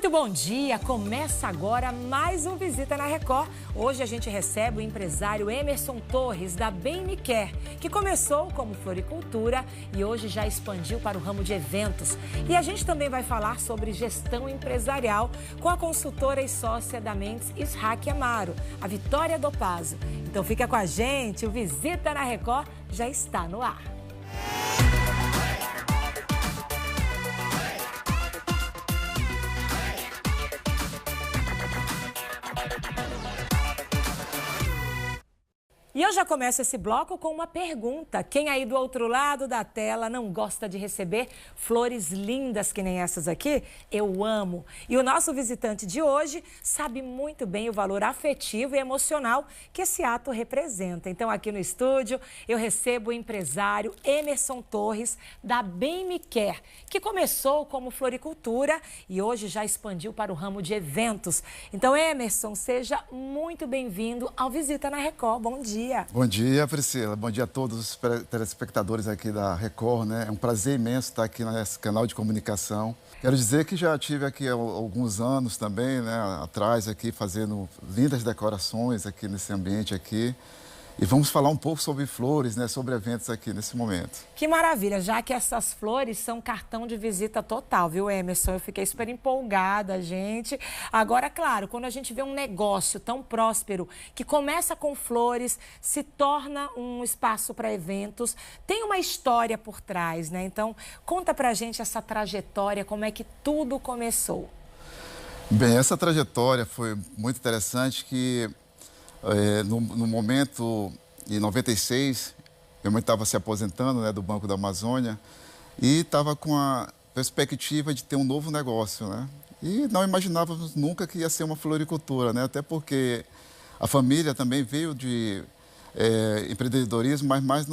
Muito bom dia! Começa agora mais um Visita na Record. Hoje a gente recebe o empresário Emerson Torres, da Bem Me Quer, que começou como floricultura e hoje já expandiu para o ramo de eventos. E a gente também vai falar sobre gestão empresarial com a consultora e sócia da Mendes Ishaq Amaro, a Vitória Dopazo. Então fica com a gente, o Visita na Record já está no ar. E eu já começo esse bloco com uma pergunta. Quem aí do outro lado da tela não gosta de receber flores lindas que nem essas aqui? Eu amo. E o nosso visitante de hoje sabe muito bem o valor afetivo e emocional que esse ato representa. Então, aqui no estúdio, eu recebo o empresário Emerson Torres, da Bem Me Quer, que começou como floricultura e hoje já expandiu para o ramo de eventos. Então, Emerson, seja muito bem-vindo ao Visita na Record. Bom dia. Bom dia, Priscila. Bom dia a todos os telespectadores aqui da Record, né? É um prazer imenso estar aqui nesse canal de comunicação. Quero dizer que já tive aqui há alguns anos também, né, atrás aqui, fazendo lindas decorações aqui nesse ambiente aqui. E vamos falar um pouco sobre flores, né, sobre eventos aqui nesse momento. Que maravilha, já que essas flores são cartão de visita total, viu, Emerson? Eu fiquei super empolgada, gente. Agora, claro, quando a gente vê um negócio tão próspero, que começa com flores, se torna um espaço para eventos, tem uma história por trás, né? Então, conta pra gente essa trajetória, como é que tudo começou. Bem, essa trajetória foi muito interessante que... No momento, em 96, minha mãe estava se aposentando, né, do Banco da Amazônia e estava com a perspectiva de ter um novo negócio, né? E não imaginávamos nunca que ia ser uma floricultura, né? Até porque a família também veio de empreendedorismo, mas mais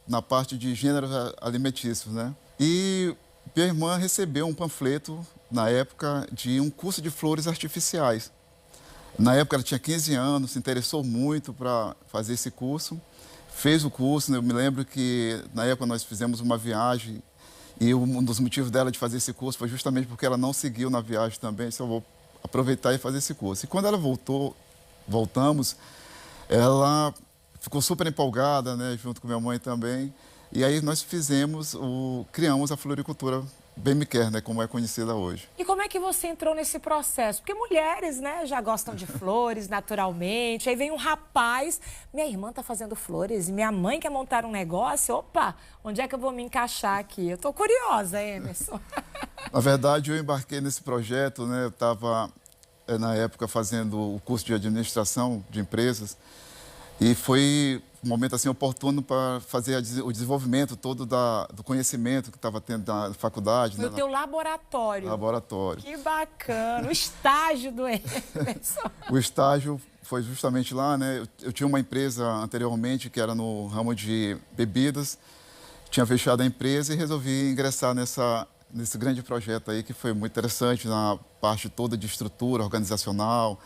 na parte de gêneros alimentícios, né? E minha irmã recebeu um panfleto, na época, de um curso de flores artificiais. Na época ela tinha 15 anos, se interessou muito para fazer esse curso, fez o curso, né? Eu me lembro que na época nós fizemos uma viagem e um dos motivos dela de fazer esse curso foi justamente porque ela não seguiu na viagem também, só vou aproveitar e fazer esse curso. E quando ela voltamos, ela ficou super empolgada, né, junto com minha mãe também, e aí nós criamos a floricultura Bem Me Quer, né, como é conhecida hoje. E como é que você entrou nesse processo? Porque mulheres, né, já gostam de flores naturalmente. Aí vem um rapaz, minha irmã tá fazendo flores e minha mãe quer montar um negócio. Opa, onde é que eu vou me encaixar aqui? Eu tô curiosa, Emerson. Na verdade, eu embarquei nesse projeto, né, eu estava, na época, fazendo o curso de administração de empresas e foi um momento assim oportuno para fazer o desenvolvimento todo do conhecimento que estava tendo na faculdade. Foi, né, o teu laboratório. Laboratório. Que bacana. O estágio do Emerson. O estágio foi justamente lá, né? Eu tinha uma empresa anteriormente que era no ramo de bebidas, tinha fechado a empresa e resolvi ingressar nesse grande projeto aí que foi muito interessante na parte toda de estrutura organizacional,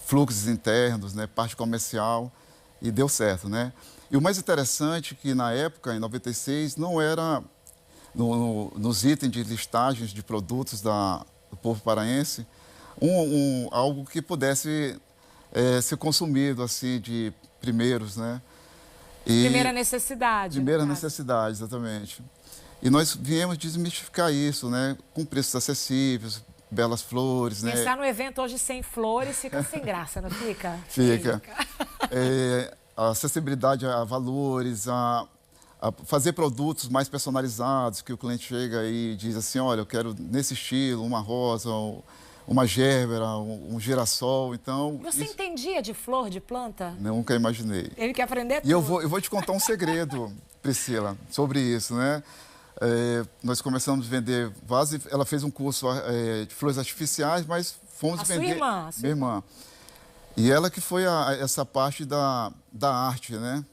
fluxos internos, né? Parte comercial. E deu certo, né? E o mais interessante é que, na época, em 96, não era nos itens de listagens de produtos do povo paraense algo que pudesse ser consumido, assim, de primeiros, né? Primeira necessidade. Primeira necessidade, exatamente. E nós viemos desmistificar isso, né? Com preços acessíveis, belas flores, né? Pensar no evento hoje sem flores fica sem graça, não fica? Fica. A acessibilidade a valores, a fazer produtos mais personalizados, que o cliente chega e diz assim, olha, eu quero nesse estilo, uma rosa, uma gérbera, um girassol, então... Você entendia de flor, de planta? Nunca imaginei. Ele quer aprender tudo. E eu vou te contar um segredo, Priscila, sobre isso, né? Nós começamos a vender vasos, ela fez um curso de flores artificiais, mas fomos vender... Sua irmã? Minha irmã. E ela que foi essa parte da arte, né?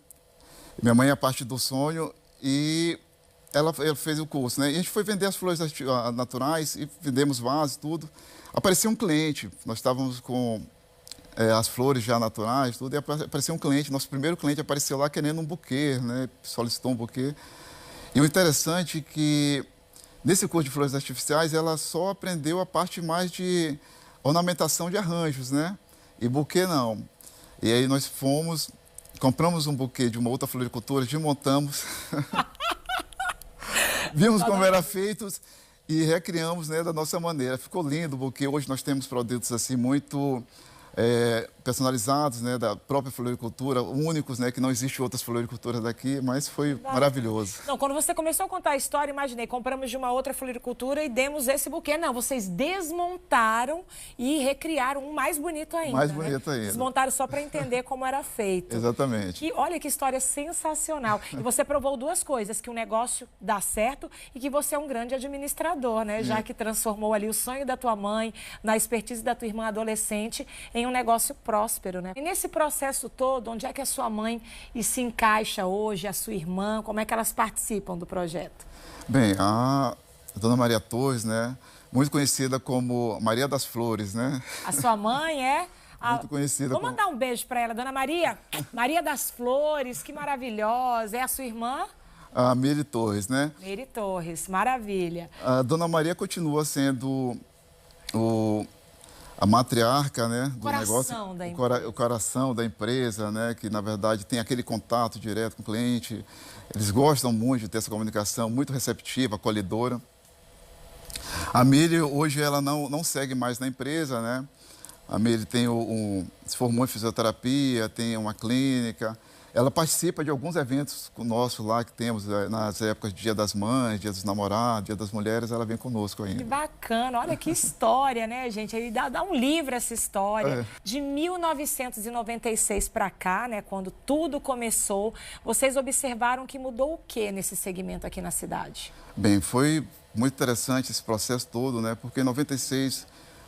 Minha mãe é a parte do sonho e ela fez o curso, né? E a gente foi vender as flores naturais e vendemos vasos, tudo. Apareceu um cliente, nós estávamos com as flores já naturais, tudo, e apareceu um cliente, nosso primeiro cliente apareceu lá querendo um buquê, né? Solicitou um buquê. E o interessante é que Nesse curso de flores artificiais, ela só aprendeu a parte mais de ornamentação de arranjos, né? E buquê não. E aí nós fomos, compramos um buquê de uma outra floricultura, desmontamos, vimos como era feito e recriamos, né, da nossa maneira. Ficou lindo o buquê. Hoje nós temos produtos assim muito personalizados, né, da própria floricultura, únicos, né, que não existe outras floriculturas daqui, mas foi maravilhoso. Não, quando você começou a contar a história, imaginei, compramos de uma outra floricultura e demos esse buquê. Não, vocês desmontaram e recriaram um mais bonito ainda. Mais bonito ainda. Desmontaram só para entender como era feito. Exatamente. E olha que história sensacional. E você provou duas coisas, que o negócio dá certo e que você é um grande administrador, né? Já que transformou ali o sonho da tua mãe, na expertise da tua irmã adolescente, em um negócio próspero, né? E nesse processo todo, onde é que a sua mãe se encaixa hoje, a sua irmã, como é que elas participam do projeto? Bem, a Dona Maria Torres, né, muito conhecida como Maria das Flores, né? A sua mãe é... Muito conhecida. Vou mandar um beijo para ela, Dona Maria. Maria das Flores, que maravilhosa. É a sua irmã? A Miri Torres, né? Miri Torres, maravilha. A Dona Maria continua sendo a matriarca, né, do negócio, o coração da empresa, né, que na verdade tem aquele contato direto com o cliente. Eles gostam muito de ter essa comunicação muito receptiva, acolhedora. A Miri hoje ela não segue mais na empresa, né? A Miri tem se formou em fisioterapia, tem uma clínica. Ela participa de alguns eventos nossos lá que temos nas épocas de Dia das Mães, Dia dos Namorados, Dia das Mulheres, ela vem conosco ainda. Que bacana, olha que história, né, gente? Aí dá um livro essa história. De 1996 para cá, né, quando tudo começou, vocês observaram que mudou o que nesse segmento aqui na cidade? Bem, foi muito interessante esse processo todo, né, porque em 96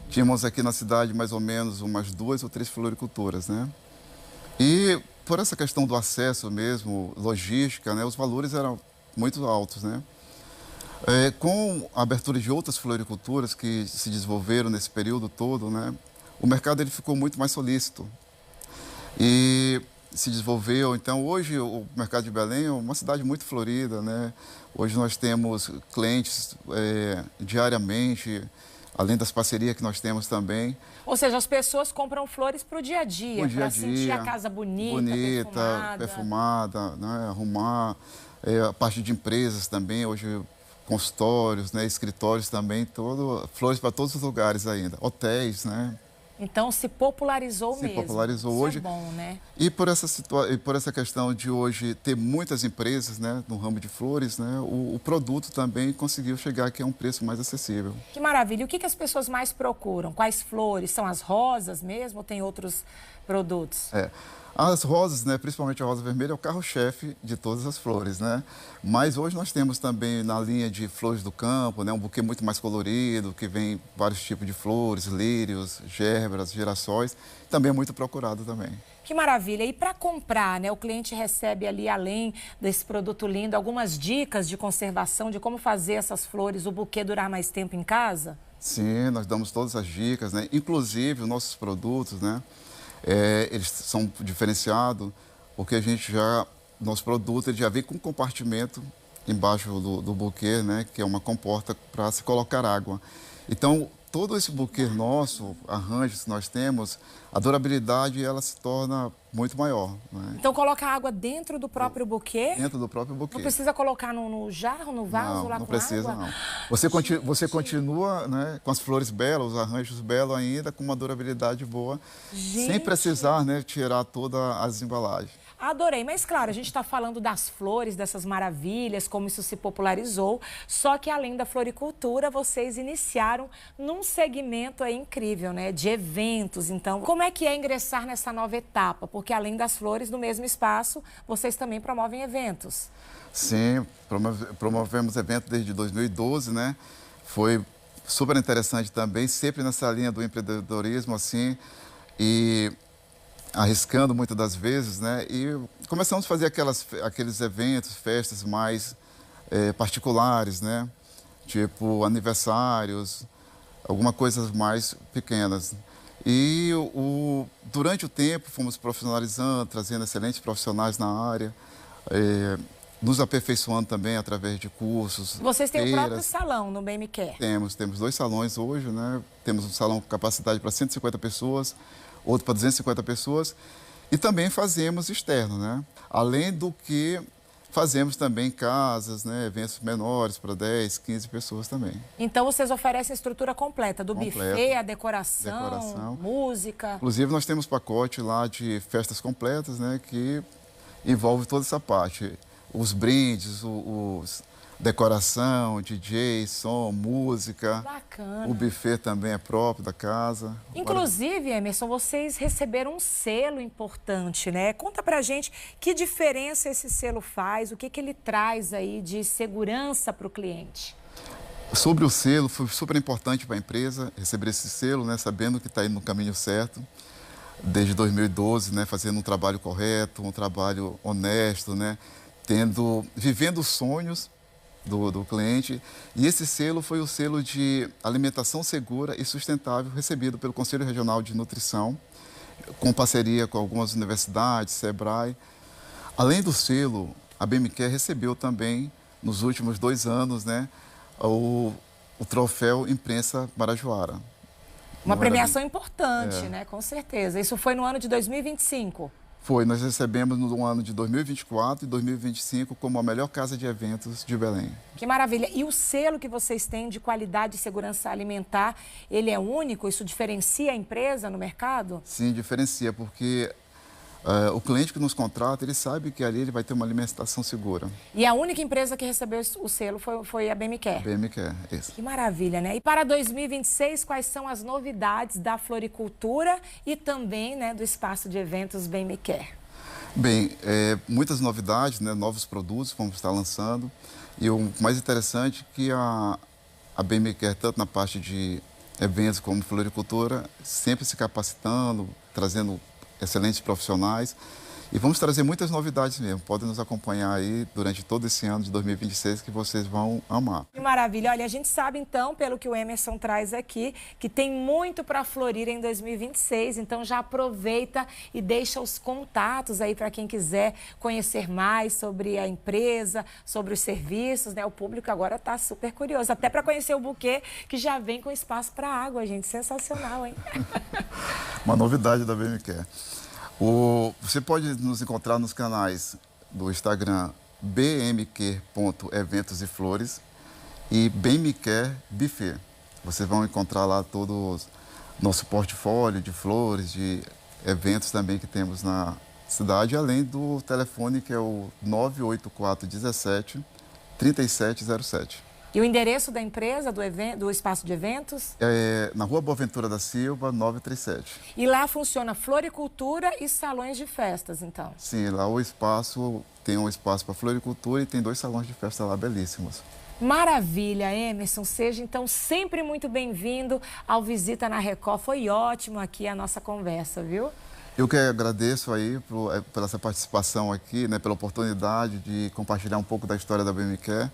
tínhamos aqui na cidade mais ou menos umas 2 ou 3 floriculturas, né? E por essa questão do acesso mesmo, logística, né, os valores eram muito altos, né? Com a abertura de outras floriculturas que se desenvolveram nesse período todo, né, o mercado ele ficou muito mais solícito e se desenvolveu. Então, hoje o mercado de Belém é uma cidade muito florida, né? Hoje nós temos clientes diariamente, além das parcerias que nós temos também. Ou seja, as pessoas compram flores para o dia a dia, para sentir a casa bonita, perfumada, né? Arrumar. A parte de empresas também, hoje consultórios, né? Escritórios também, flores para todos os lugares ainda. Hotéis, né? Então se popularizou mesmo. Se popularizou hoje. É bom, né? E por essa questão de hoje ter muitas empresas, né, no ramo de flores, né, o produto também conseguiu chegar aqui a um preço mais acessível. Que maravilha. E o que as pessoas mais procuram? Quais flores? São as rosas mesmo ou tem outros produtos? As rosas, né, principalmente a rosa vermelha, é o carro-chefe de todas as flores, né? Mas hoje nós temos também na linha de flores do campo, né, um buquê muito mais colorido, que vem vários tipos de flores, lírios, gerberas, girassóis, também é muito procurado também. Que maravilha. E para comprar, né, o cliente recebe ali, além desse produto lindo, algumas dicas de conservação, de como fazer essas flores, o buquê durar mais tempo em casa? Sim, nós damos todas as dicas, né? Inclusive os nossos produtos, né? Eles são diferenciados porque nosso produto ele já vem com um compartimento embaixo do buquê, né, que é uma comporta para se colocar água. Então, todo esse buquê nosso, arranjos que nós temos, a durabilidade ela se torna muito maior, né? Então, coloca a água dentro do próprio buquê? Dentro do próprio buquê. Não precisa colocar no jarro, no vaso, lá com água? Não precisa, não. Você continua, né, com as flores belas, os arranjos belos ainda, com uma durabilidade boa, sem precisar, né, tirar todas as embalagens. Adorei, mas claro, a gente está falando das flores, dessas maravilhas, como isso se popularizou, só que além da floricultura, vocês iniciaram num segmento aí incrível, né, de eventos. Então, como é que é ingressar nessa nova etapa? Porque além das flores, no mesmo espaço, vocês também promovem eventos. Sim, promovemos eventos desde 2012, né, foi super interessante também, sempre nessa linha do empreendedorismo, assim, e arriscando muitas das vezes, né? E começamos a fazer aqueles eventos, festas mais particulares, né? Tipo aniversários, algumas coisas mais pequenas. E durante o tempo fomos profissionalizando, trazendo excelentes profissionais na área. nos aperfeiçoando também através de cursos. Vocês têm o próprio feiras. salão no Bem Me Quer? Temos 2 salões hoje, né? Temos um salão com capacidade para 150 pessoas, outro para 250 pessoas. E também fazemos externo, né? Além do que fazemos também casas, né? Eventos menores para 10, 15 pessoas também. Então vocês oferecem a estrutura completa, do Completa. buffet, a decoração, música. Inclusive nós temos pacote lá de festas completas, né? Que envolve toda essa parte. Os brindes, decoração, DJ, som, música. Bacana. O buffet também é próprio da casa. Inclusive, Emerson, vocês receberam um selo importante, né? Conta pra gente que diferença esse selo faz, o que ele traz aí de segurança para o cliente. Sobre o selo, foi super importante para a empresa receber esse selo, né? Sabendo que está indo no caminho certo. Desde 2012, né? Fazendo um trabalho correto, um trabalho honesto, né? Vivendo os sonhos do cliente. E esse selo foi o selo de alimentação segura e sustentável recebido pelo Conselho Regional de Nutrição, com parceria com algumas universidades, Sebrae. Além do selo, a Bem Me Quer recebeu também, nos últimos 2 anos, né, o troféu Imprensa Marajoara. Uma premiação importante, né? Com certeza. Isso foi no ano de 2025. Foi, nós recebemos no ano de 2024 e 2025 como a melhor casa de eventos de Belém. Que maravilha. E o selo que vocês têm de qualidade e segurança alimentar, ele é único? Isso diferencia a empresa no mercado? Sim, diferencia, porque o cliente que nos contrata, ele sabe que ali ele vai ter uma alimentação segura. E a única empresa que recebeu o selo foi a Bem Me Quer? Bem Me Quer, isso. Que maravilha, né? E para 2026, quais são as novidades da floricultura e também, né, do espaço de eventos Bem Me Quer? Bem, muitas novidades, né, novos produtos vamos estar lançando. E o mais interessante é que a Bem Me Quer, tanto na parte de eventos como floricultura, sempre se capacitando, trazendo excelentes profissionais. E vamos trazer muitas novidades mesmo. Podem nos acompanhar aí durante todo esse ano de 2026 que vocês vão amar. Que maravilha. Olha, a gente sabe então, pelo que o Emerson traz aqui, que tem muito para florir em 2026. Então já aproveita e deixa os contatos aí para quem quiser conhecer mais sobre a empresa, sobre os serviços, né? O público agora está super curioso. Até para conhecer o buquê que já vem com espaço para água, gente. Sensacional, hein? Uma novidade da Bem Me Quer. Você pode nos encontrar nos canais do Instagram bmq.eventos e flores e Bem Me Quer Buffet. Vocês vão encontrar lá todo o nosso portfólio de flores, de eventos também que temos na cidade, além do telefone que é o 98417 3707. E o endereço da empresa, do espaço de eventos? É na Rua Boaventura da Silva, 937. E lá funciona floricultura e salões de festas, então? Sim, lá o espaço tem um espaço para floricultura e tem 2 salões de festa lá belíssimos. Maravilha, Emerson. Seja, então, sempre muito bem-vindo ao Visita na Record. Foi ótimo aqui a nossa conversa, viu? Eu que agradeço aí por essa participação aqui, né, pela oportunidade de compartilhar um pouco da história da Bem Me Quer.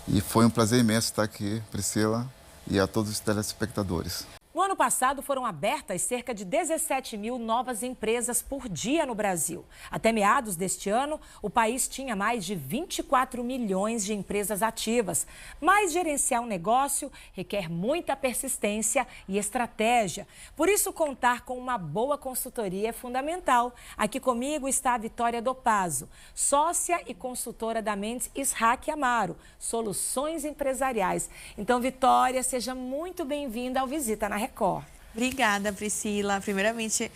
E foi um prazer imenso estar aqui, Priscila, e a todos os telespectadores. No ano passado, foram abertas cerca de 17 mil novas empresas por dia no Brasil. Até meados deste ano, o país tinha mais de 24 milhões de empresas ativas. Mas gerenciar um negócio requer muita persistência e estratégia. Por isso, contar com uma boa consultoria é fundamental. Aqui comigo está a Vitória Dopazo, sócia e consultora da Mendes Ishaq Amaro, Soluções Empresariais. Então, Vitória, seja muito bem-vinda ao Visita na Record. Obrigada, Priscila. Primeiramente,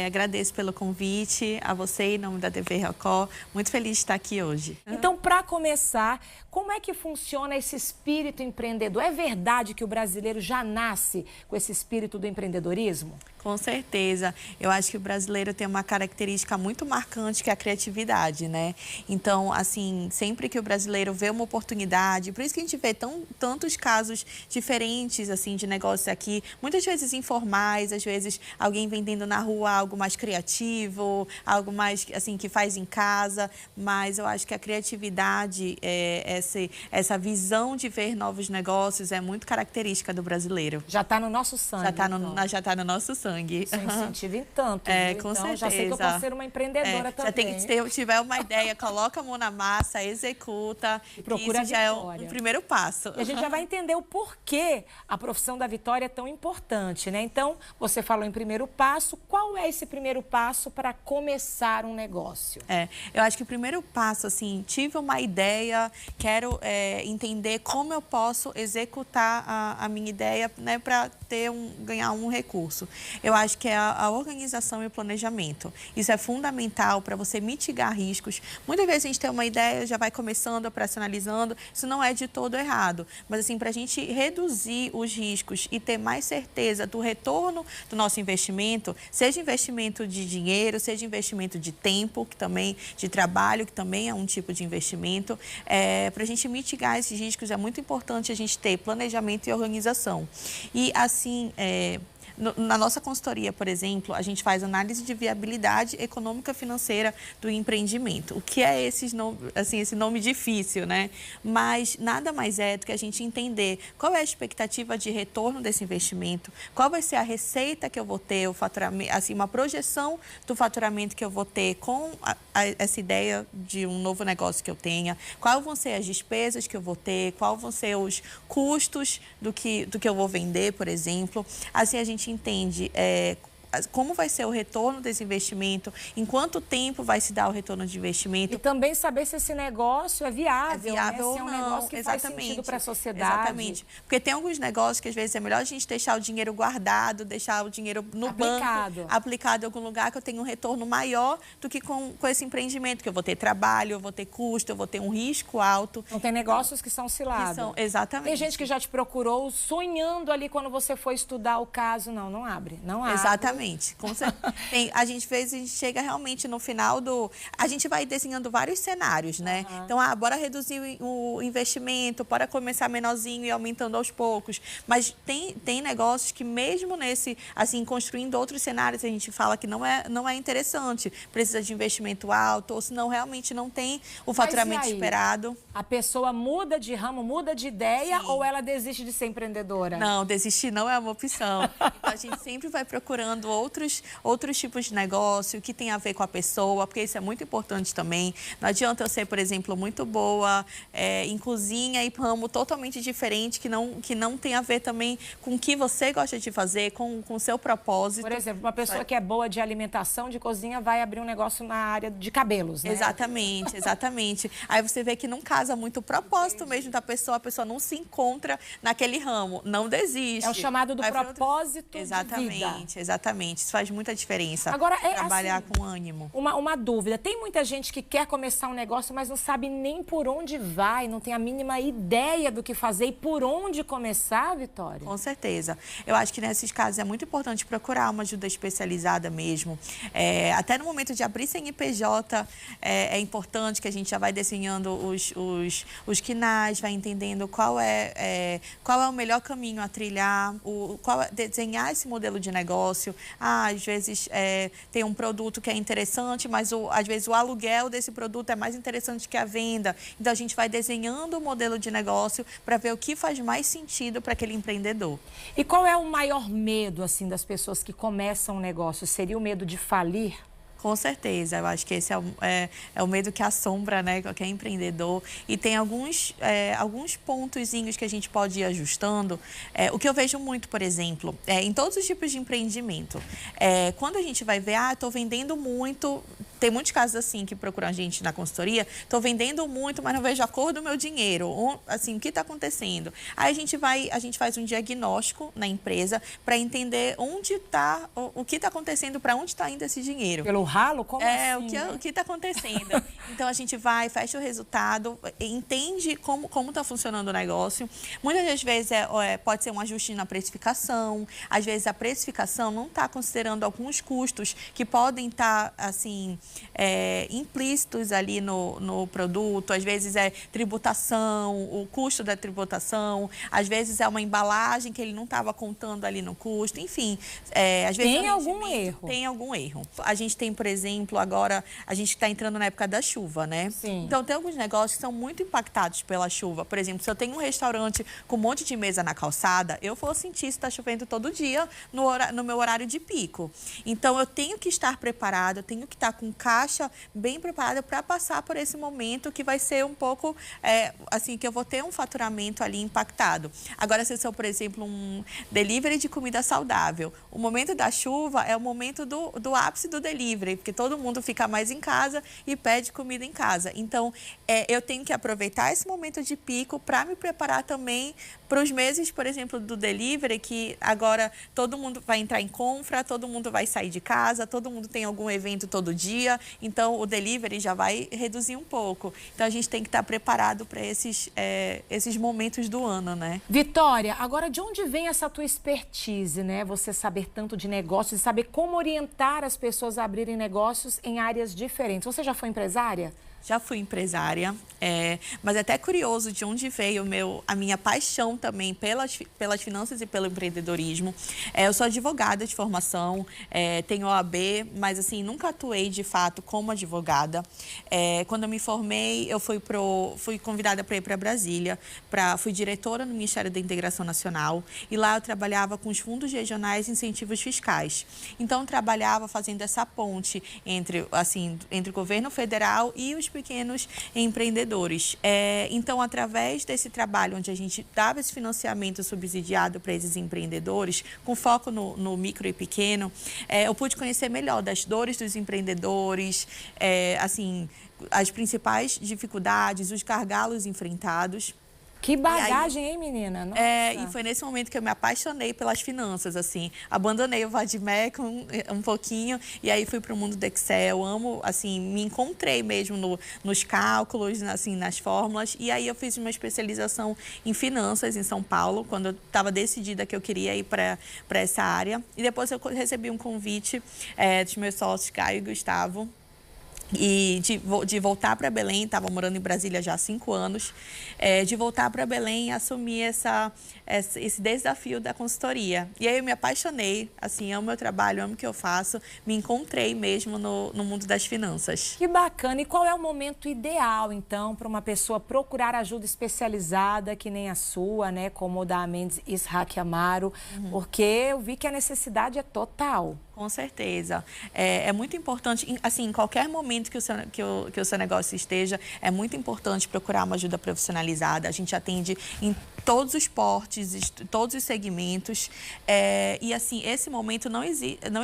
agradeço pelo convite a você em nome da TV Record. Muito feliz de estar aqui hoje. Então, para começar, como é que funciona esse espírito empreendedor? É verdade que o brasileiro já nasce com esse espírito do empreendedorismo? Com certeza. Eu acho que o brasileiro tem uma característica muito marcante, que é a criatividade, né? Então, assim, sempre que o brasileiro vê uma oportunidade, por isso que a gente vê tantos casos diferentes, assim, de negócios aqui, muitas vezes informais, informais, às vezes alguém vendendo na rua algo mais criativo, algo mais assim que faz em casa, mas eu acho que a criatividade, essa visão de ver novos negócios é muito característica do brasileiro. Já está no nosso sangue. Já tá no nosso sangue. Isso incentiva em tanto. Com então, certeza. Já sei que eu posso ser uma empreendedora também. Já tem que se tiver uma ideia, coloca a mão na massa, executa. E procura isso já é um primeiro passo. E a gente já vai entender o porquê a profissão da Vitória é tão importante, né? Então, você falou em primeiro passo. Qual é esse primeiro passo para começar um negócio? Eu acho que o primeiro passo, assim, tive uma ideia, quero entender como eu posso executar a minha ideia, né, para ganhar um recurso. Eu acho que é a organização e o planejamento. Isso é fundamental para você mitigar riscos. Muitas vezes a gente tem uma ideia, já vai começando, operacionalizando, isso não é de todo errado. Mas, assim, para a gente reduzir os riscos e ter mais certeza do retorno do nosso investimento, seja investimento de dinheiro, seja investimento de tempo, que também, de trabalho, que também é um tipo de investimento, para a gente mitigar esses riscos é muito importante a gente ter planejamento e organização. E, assim, na nossa consultoria, por exemplo, a gente faz análise de viabilidade econômica financeira do empreendimento. O que é esse nome difícil, né? Mas nada mais é do que a gente entender qual é a expectativa de retorno desse investimento, qual vai ser a receita que eu vou ter, o faturamento, assim, uma projeção do faturamento que eu vou ter com essa ideia de um novo negócio que eu tenha, quais vão ser as despesas que eu vou ter, quais vão ser os custos do que eu vou vender, por exemplo. Assim, a gente entende como vai ser o retorno desse investimento, em quanto tempo vai se dar o retorno de investimento. E também saber se esse negócio é viável, né? ou Se é um negócio que faz sentido para a sociedade. Exatamente. Porque tem alguns negócios que às vezes é melhor a gente deixar o dinheiro guardado, deixar o dinheiro no banco, aplicado em algum lugar, que eu tenha um retorno maior do que com esse empreendimento, que eu vou ter trabalho, eu vou ter custo, eu vou ter um risco alto. Então tem negócios que são cilados. Exatamente. Tem gente que já te procurou sonhando ali quando você foi estudar o caso. Não abre. Exatamente. A gente chega realmente no final a gente vai desenhando vários cenários, né? Então, bora reduzir o investimento, bora começar menorzinho e aumentando aos poucos. Mas tem negócios que mesmo construindo outros cenários, a gente fala que não é interessante. Precisa de investimento alto, ou senão realmente não tem o faturamento esperado. A pessoa muda de ramo, muda de ideia, ou ela desiste de ser empreendedora? Não, desistir não é uma opção. Então, a gente sempre vai procurando outros tipos de negócio que tem a ver com a pessoa, porque isso é muito importante também. Não adianta eu ser, por exemplo, muito boa em cozinha e ramo totalmente diferente, que não tem a ver também com o que você gosta de fazer, com o seu propósito. Por exemplo, uma pessoa que é boa de alimentação, de cozinha, vai abrir um negócio na área de cabelos, né? Exatamente. Aí você vê que não casa muito o propósito mesmo da pessoa, a pessoa não se encontra naquele ramo, não desiste. É o chamado do propósito de vida. Exatamente. Isso faz muita diferença. Agora, trabalhar com ânimo. Uma dúvida. Tem muita gente que quer começar um negócio, mas não sabe nem por onde vai, não tem a mínima ideia do que fazer e por onde começar, Vitória? Com certeza. Eu acho que nesses casos é muito importante procurar uma ajuda especializada mesmo. Até no momento de abrir CNPJ, é importante que a gente já vai desenhando os quinais, vai entendendo qual é o melhor caminho a trilhar, desenhar esse modelo de negócio. Às vezes tem um produto que é interessante, mas às vezes o aluguel desse produto é mais interessante que a venda. Então, a gente vai desenhando o modelo de negócio para ver o que faz mais sentido para aquele empreendedor. E qual é o maior medo, assim, das pessoas que começam um negócio? Seria o medo de falir? Com certeza, eu acho que esse é o medo que assombra, né, qualquer empreendedor. E tem alguns pontozinhos que a gente pode ir ajustando. O que eu vejo muito, por exemplo, em todos os tipos de empreendimento, quando a gente vai ver, estou vendendo muito. Tem muitos casos assim que procuram a gente na consultoria, estou vendendo muito, mas não vejo a cor do meu dinheiro. Assim, o que está acontecendo? Aí a gente faz um diagnóstico na empresa para entender onde está, o que está acontecendo, para onde está indo esse dinheiro. Pelo ralo? Como assim? O que está acontecendo. Então, a gente vai, fecha o resultado, entende como está funcionando o negócio. Muitas das vezes pode ser um ajuste na precificação, às vezes a precificação não está considerando alguns custos que podem estar, assim, implícitos ali no produto. Às vezes é tributação, o custo da tributação. Às vezes é uma embalagem que ele não estava contando ali no custo. Enfim, às vezes tem algum erro. Tem algum erro. A gente tem, por exemplo, agora a gente está entrando na época da chuva, né? Sim. Então tem alguns negócios que são muito impactados pela chuva. Por exemplo, se eu tenho um restaurante com um monte de mesa na calçada, eu vou sentir se está chovendo todo dia no meu horário de pico. Então eu tenho que estar preparado, eu tenho que estar com caixa bem preparada para passar por esse momento que vai ser um pouco, assim, que eu vou ter um faturamento ali impactado. Agora, se eu sou, por exemplo, um delivery de comida saudável, o momento da chuva é o momento do ápice do delivery, porque todo mundo fica mais em casa e pede comida em casa. Então, eu tenho que aproveitar esse momento de pico para me preparar também para os meses, por exemplo, do delivery, que agora todo mundo vai entrar em compra, todo mundo vai sair de casa, todo mundo tem algum evento todo dia, então o delivery já vai reduzir um pouco. Então a gente tem que estar preparado para esses momentos do ano, né? Vitória, agora de onde vem essa tua expertise, né? Você saber tanto de negócios e saber como orientar as pessoas a abrirem negócios em áreas diferentes. Você já foi empresária? Já fui empresária, mas é até curioso de onde veio a minha paixão também pelas finanças e pelo empreendedorismo. Eu sou advogada de formação, tenho OAB, mas assim, nunca atuei de fato como advogada. Quando eu me formei, eu fui convidada para ir para Brasília, fui diretora no Ministério da Integração Nacional e lá eu trabalhava com os fundos regionais e incentivos fiscais. Então, eu trabalhava fazendo essa ponte entre o governo federal e os pequenos empreendedores. Então, através desse trabalho, onde a gente dava esse financiamento subsidiado para esses empreendedores, com foco no micro e pequeno, eu pude conhecer melhor das dores dos empreendedores, as principais dificuldades, os gargalos enfrentados. Que bagagem, hein, menina? Nossa. E foi nesse momento que eu me apaixonei pelas finanças, assim. Abandonei o Vadmec um pouquinho e aí fui para o mundo do Excel. Amo, assim, me encontrei mesmo nos cálculos, assim, nas fórmulas. E aí eu fiz uma especialização em finanças em São Paulo, quando eu estava decidida que eu queria ir para essa área. E depois eu recebi um convite dos meus sócios, Caio e Gustavo, e de voltar para Belém. Estava morando em Brasília já há 5 anos, de voltar para Belém e assumir esse desafio da consultoria. E aí eu me apaixonei, assim, amo meu trabalho, amo o que eu faço, me encontrei mesmo no mundo das finanças. Que bacana! E qual é o momento ideal, então, para uma pessoa procurar ajuda especializada, que nem a sua, né, como o da Mendes Ishaq Amaro, porque eu vi que a necessidade é total. Com certeza. É muito importante, assim, em qualquer momento que o seu negócio esteja, é muito importante procurar uma ajuda profissionalizada. A gente atende em todos os portes, todos os segmentos. E, assim, esse momento não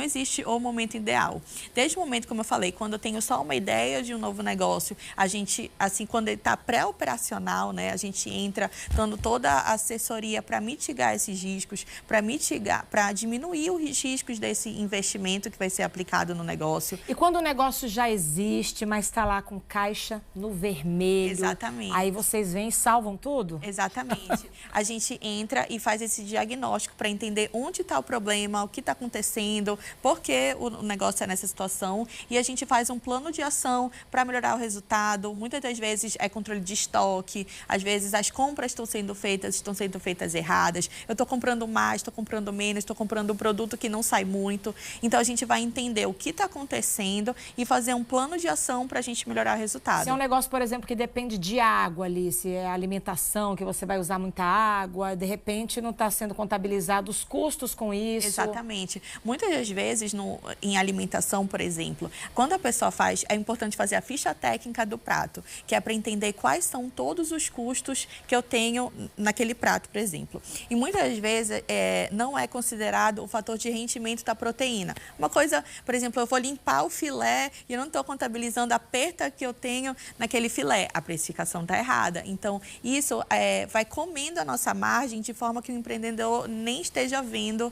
existe o momento ideal. Desde o momento, como eu falei, quando eu tenho só uma ideia de um novo negócio, a gente, assim, quando ele está pré-operacional, né, a gente entra dando toda a assessoria para mitigar esses riscos, para diminuir os riscos desse investimento que vai ser aplicado no negócio. E quando o negócio já existe, mas está lá com caixa no vermelho. Exatamente. Aí vocês vêm e salvam tudo? Exatamente. A gente entra e faz esse diagnóstico para entender onde está o problema, o que está acontecendo, por que o negócio é nessa situação, e a gente faz um plano de ação para melhorar o resultado. Muitas das vezes é controle de estoque, às vezes as compras estão sendo feitas erradas. Eu estou comprando mais, estou comprando menos, estou comprando um produto que não sai muito. Então, a gente vai entender o que está acontecendo e fazer um plano de ação para a gente melhorar o resultado. Se é um negócio, por exemplo, que depende de água ali, se é alimentação, que você vai usar muita água, de repente não está sendo contabilizado os custos com isso. Exatamente. Muitas das vezes, em alimentação, por exemplo, quando a pessoa faz, é importante fazer a ficha técnica do prato, que é para entender quais são todos os custos que eu tenho naquele prato, por exemplo. E muitas das vezes não é considerado o fator de rendimento da proteína. Uma coisa, por exemplo, eu vou limpar o filé e eu não estou contabilizando a perda que eu tenho naquele filé. A precificação está errada. Então, isso vai comendo diminuindo a nossa margem de forma que o empreendedor nem esteja vendo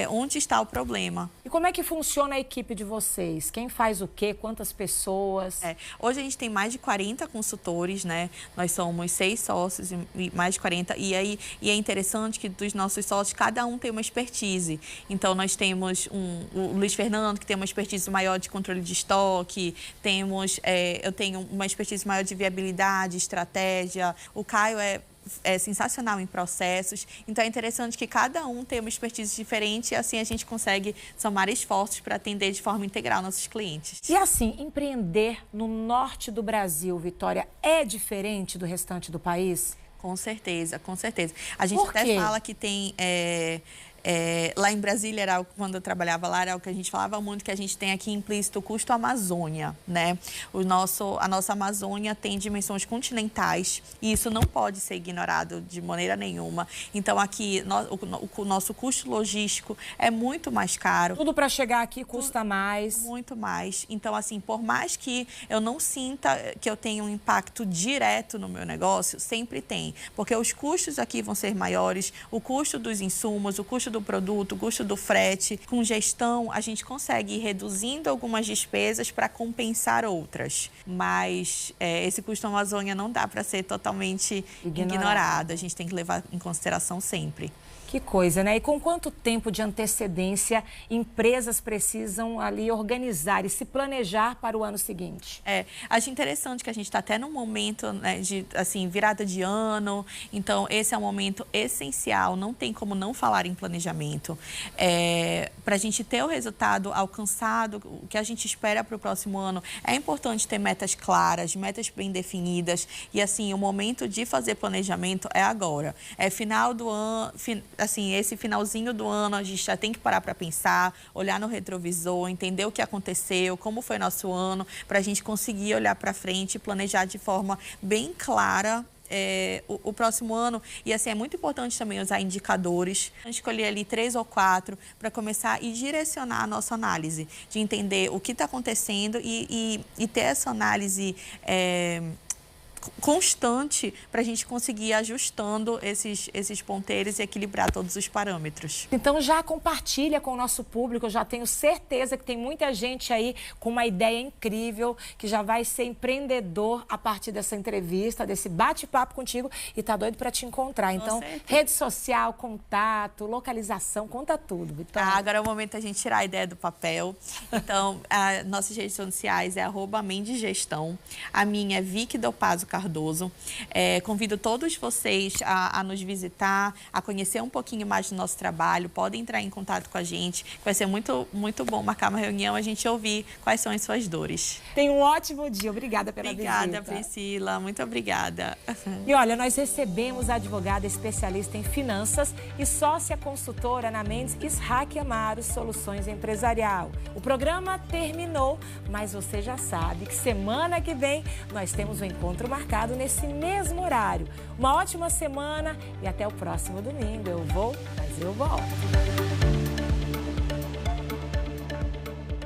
onde está o problema. E como é que funciona a equipe de vocês? Quem faz o quê? Quantas pessoas? Hoje a gente tem mais de 40 consultores, né? Nós somos 6 sócios e mais de 40. E é interessante que dos nossos sócios, cada um tem uma expertise. Então, nós temos o Luiz Fernando, que tem uma expertise maior de controle de estoque. Eu tenho uma expertise maior de viabilidade, estratégia. O Caio é sensacional em processos. Então, é interessante que cada um tenha uma expertise diferente e assim a gente consegue somar esforços para atender de forma integral nossos clientes. E assim, empreender no norte do Brasil, Vitória, é diferente do restante do país? Com certeza, com certeza. A gente até fala que tem... lá em Brasília, quando eu trabalhava lá, era o que a gente falava muito, que a gente tem aqui implícito o custo Amazônia, né? A nossa Amazônia tem dimensões continentais e isso não pode ser ignorado de maneira nenhuma. Então, aqui, o nosso custo logístico é muito mais caro. Tudo para chegar aqui custa mais. Muito mais. Então, assim, por mais que eu não sinta que eu tenha um impacto direto no meu negócio, sempre tem. Porque os custos aqui vão ser maiores, o custo dos insumos, o custo do produto, o custo do frete. Com gestão, a gente consegue ir reduzindo algumas despesas para compensar outras. Mas esse custo Amazônia não dá para ser totalmente ignorado. A gente tem que levar em consideração sempre. Que coisa, né? E com quanto tempo de antecedência empresas precisam ali organizar e se planejar para o ano seguinte? Acho interessante que a gente está até num momento, né, de assim, virada de ano. Então, esse é um momento essencial. Não tem como não falar em planejamento. Para a gente ter o resultado alcançado, o que a gente espera para o próximo ano, é importante ter metas claras, metas bem definidas. E, assim, o momento de fazer planejamento é agora. É final do ano... Assim, esse finalzinho do ano, a gente já tem que parar para pensar, olhar no retrovisor, entender o que aconteceu, como foi nosso ano, para a gente conseguir olhar para frente e planejar de forma bem clara o próximo ano. E assim, é muito importante também usar indicadores. Escolher ali 3 ou 4 para começar e direcionar a nossa análise, de entender o que está acontecendo e ter essa análise constante para a gente conseguir ir ajustando esses ponteiros e equilibrar todos os parâmetros. Então já compartilha com o nosso público, eu já tenho certeza que tem muita gente aí com uma ideia incrível, que já vai ser empreendedor a partir dessa entrevista, desse bate-papo contigo e tá doido para te encontrar. Então, rede social, contato, localização, conta tudo, Vitória. Agora é o momento da gente tirar a ideia do papel. Então, nossas redes sociais é @mendegestão. A minha é Vicky Del Pazo Cardoso. Convido todos vocês a nos visitar, a conhecer um pouquinho mais do nosso trabalho. Podem entrar em contato com a gente, que vai ser muito, muito bom marcar uma reunião, a gente ouvir quais são as suas dores. Tenha um ótimo dia. Obrigada pela visita. Obrigada, Priscila. Muito obrigada. E olha, nós recebemos a advogada especialista em finanças e sócia consultora na Mendes Ishaq Amaro Soluções Empresarial. O programa terminou, mas você já sabe que semana que vem nós temos um encontro marcado nesse mesmo horário. Uma ótima semana e até o próximo domingo. Eu vou, mas eu volto.